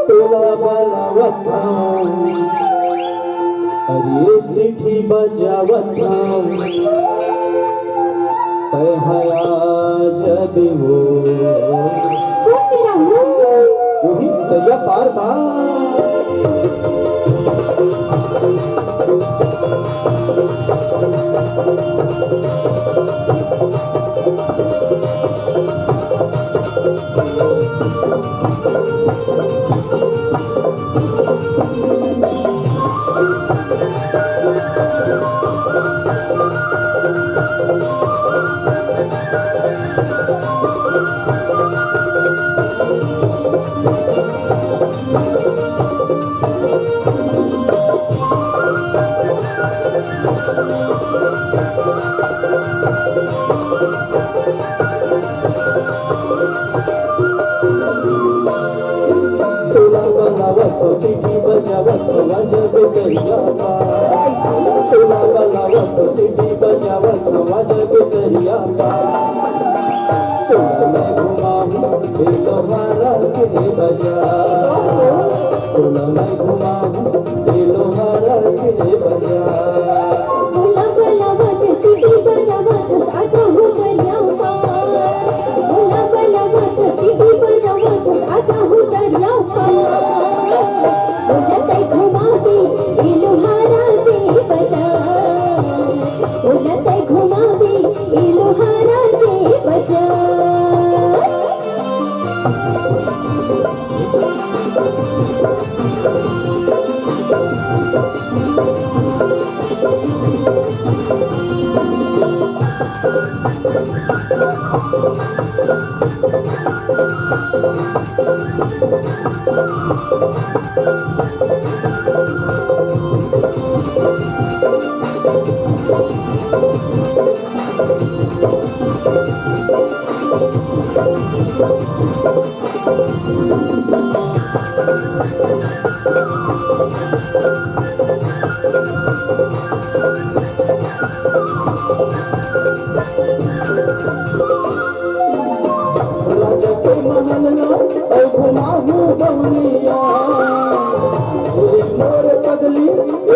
तुला बोलावत अरे सिठी बजावत तय आज भी वो वही तया पार पार सिटी बजावत वाजत करिया तुला बोलावत सिटी बजावत वाजत करिया तुला मैं घुमाऊं दिलो हारा के बजा तुला मैं घुमाऊं दिलो हारा के बजा तुला बोलावत सिटी बजावत साजा हो दरिया पार तुला बोलावत सिटी बजावत साजा हो दरिया पार उलटे घुमाते ये लोहारा के बजा उलटे घुमाते ये लोहारा के बजा राजा के महल ना और घुमाऊं बवनिया मोर पगली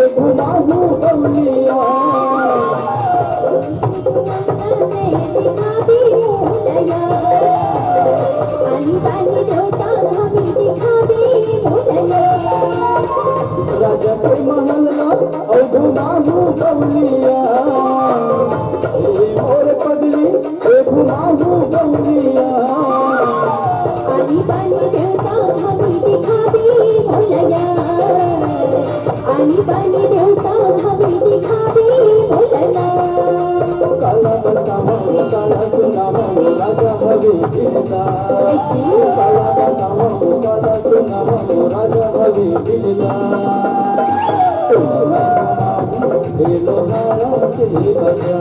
ए घुमाऊं बवनिया राजा के महल ना और घुमाऊं बवनिया मोर पगली ए घुमाऊं बवनिया आली बानी देवता धामी दिखा दे भोलया आली बानी देवता धामी दिखा दे भोलया काला बतावा काला सुनावा राजा भवे दिलदा काला बतावा काला सुनावा राजा भवे दिलदा तुला दिलो हारा के बजा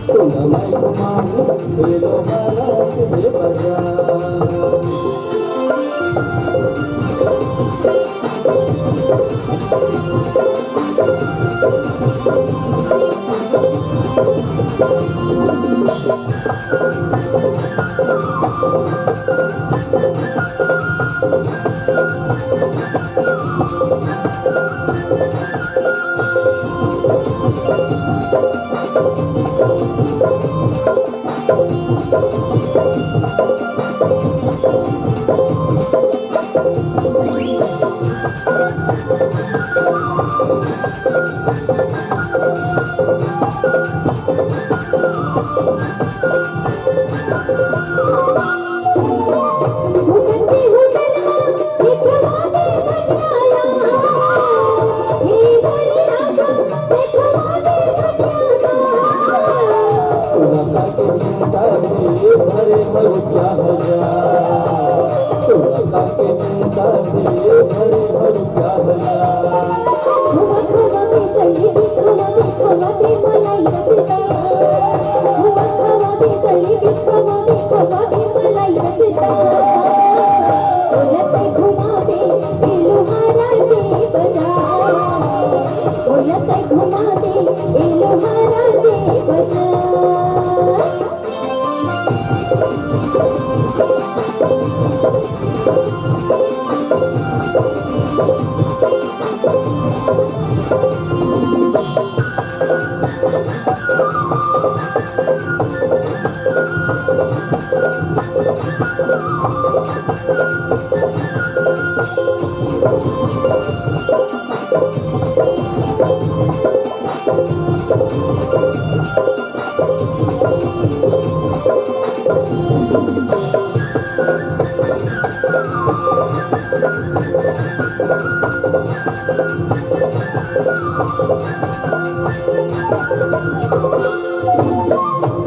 तुला मैं घुमाऊं दिलो हारा के बजा बजा बोलते घुमा दे ए लोहारा के बजा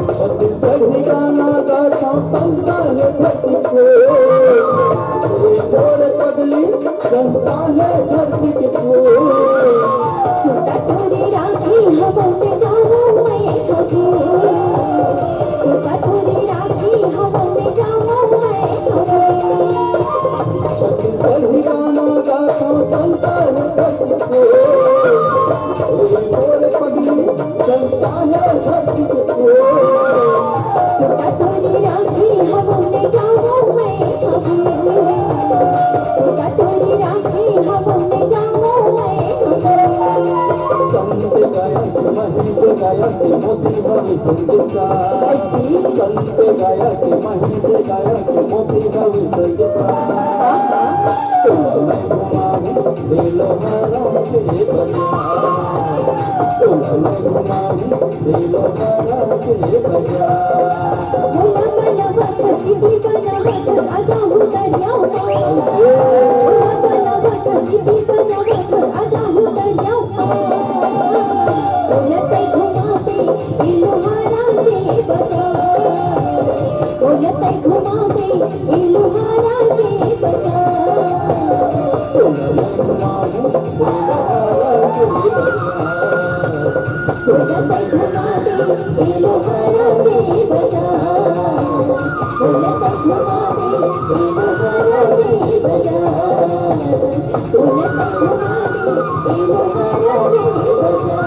छत्तीसगढ़ी गाना गाता संस्था है धरती को और पगली संस्था है धरती को सुता तोरे राखी हवा में जाओ मैं ठगू सुता तोरे राखी हवा में जाओ मैं ठगू छत्तीसगढ़ी गाना गाता संस्था है धरती को और पगली संस्था है धरती को सुता तोरे राखी हवा में जाओ मैं ठगू सुता तोरे राखी हवा में जाओ मैं ठगू संत गायक महेश गायक मोती भवि संगीता संत गायक महेश गायक मोती भवि संगीता तुम्हें घुमाऊं दिलो हरा के बजा तुम्हें घुमाऊं दिलो हरा के बजा भोला भला वक्त सीधी बजा वक्त आजा हूँ दरियाओं में भोला भला वक्त सीधी बजा वक्त आजा हूँ दरियाओं में बोलते घुमाते ए लोहारा के बजा बोलते घुमाते ए लोहारा के बजा तुम्हें घुमाऊं दिलो हरा के बजा बोलते घुमाते ए लोहारा के बजा बोलते घुमाते ए लोहारा के बजा बोलते घुमाते ए लोहारा के बजा